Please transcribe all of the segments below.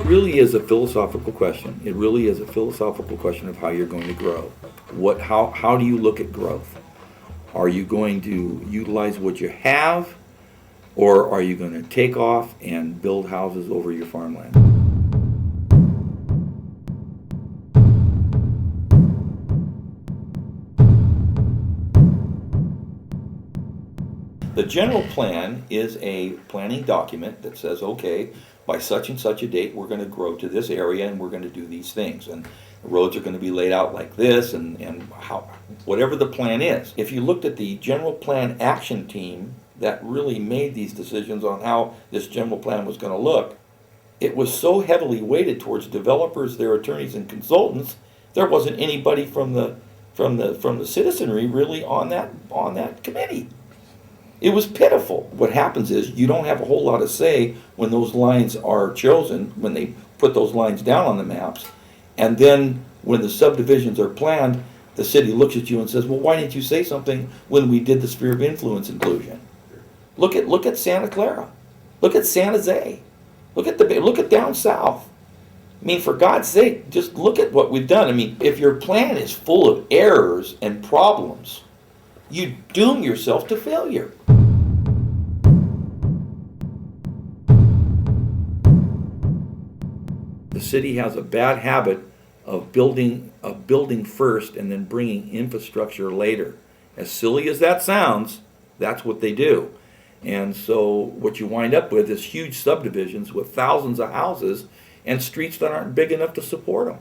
really is a philosophical question. It really is a philosophical question of how you're going to grow. How do you look at growth? Are you going to utilize what you have, or are you going to take off and build houses over your farmland? The general plan is a planning document that says, okay, by such and such a date, we're going to grow to this area and we're going to do these things. And the roads are going to be laid out like this, and whatever the plan is. If you looked at the general plan action team that really made these decisions on how this general plan was going to look, it was so heavily weighted towards developers, their attorneys, and consultants. There wasn't anybody from the citizenry really on that committee. It was pitiful. What happens is you don't have a whole lot of say when those lines are chosen, when they put those lines down on the maps. And then when the subdivisions are planned, the city looks at you and says, well, why didn't you say something when we did the sphere of influence inclusion? Look at Santa Clara. Look at San Jose. Look at down south. I mean, for God's sake, just look at what we've done. I mean, if your plan is full of errors and problems, you doom yourself to failure. The city has a bad habit of building first and then bringing infrastructure later. As silly as that sounds, that's what they do. And so what you wind up with is huge subdivisions with thousands of houses and streets that aren't big enough to support them.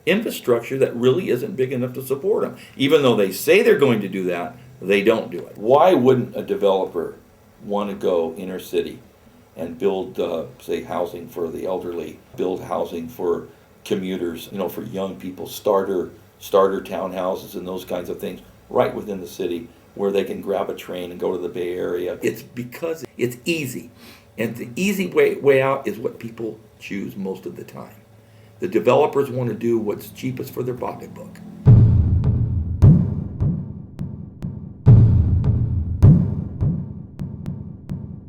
Infrastructure that really isn't big enough to support them. Even though they say they're going to do that, they don't do it. Why wouldn't a developer want to go inner city and build, say, housing for the elderly, build housing for commuters, for young people, starter townhouses and those kinds of things right within the city where they can grab a train and go to the Bay Area? It's because it's easy. And the easy way out is what people choose most of the time. The developers want to do what's cheapest for their pocketbook.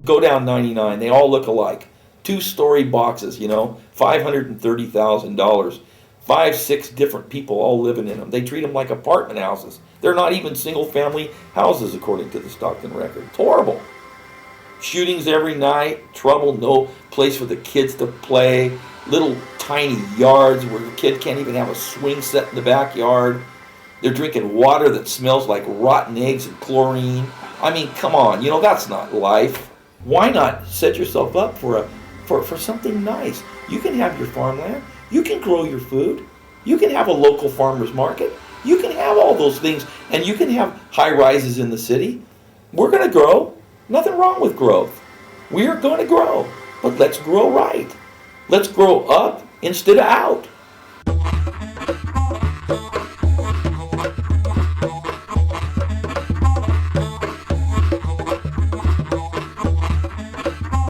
Go down 99, they all look alike. 2-story boxes, $530,000. 5-6 different people all living in them. They treat them like apartment houses. They're not even single-family houses, according to the Stockton record. It's horrible. Shootings every night, trouble, no place for the kids to play, little tiny yards where the kid can't even have a swing set in the backyard. They're drinking water that smells like rotten eggs and chlorine. I mean, come on, that's not life. Why not set yourself up for something nice? You can have your farmland. You can grow your food. You can have a local farmer's market. You can have all those things, and you can have high rises in the city. We're going to grow. Nothing wrong with growth. We are going to grow, but let's grow right. Let's grow up instead of out.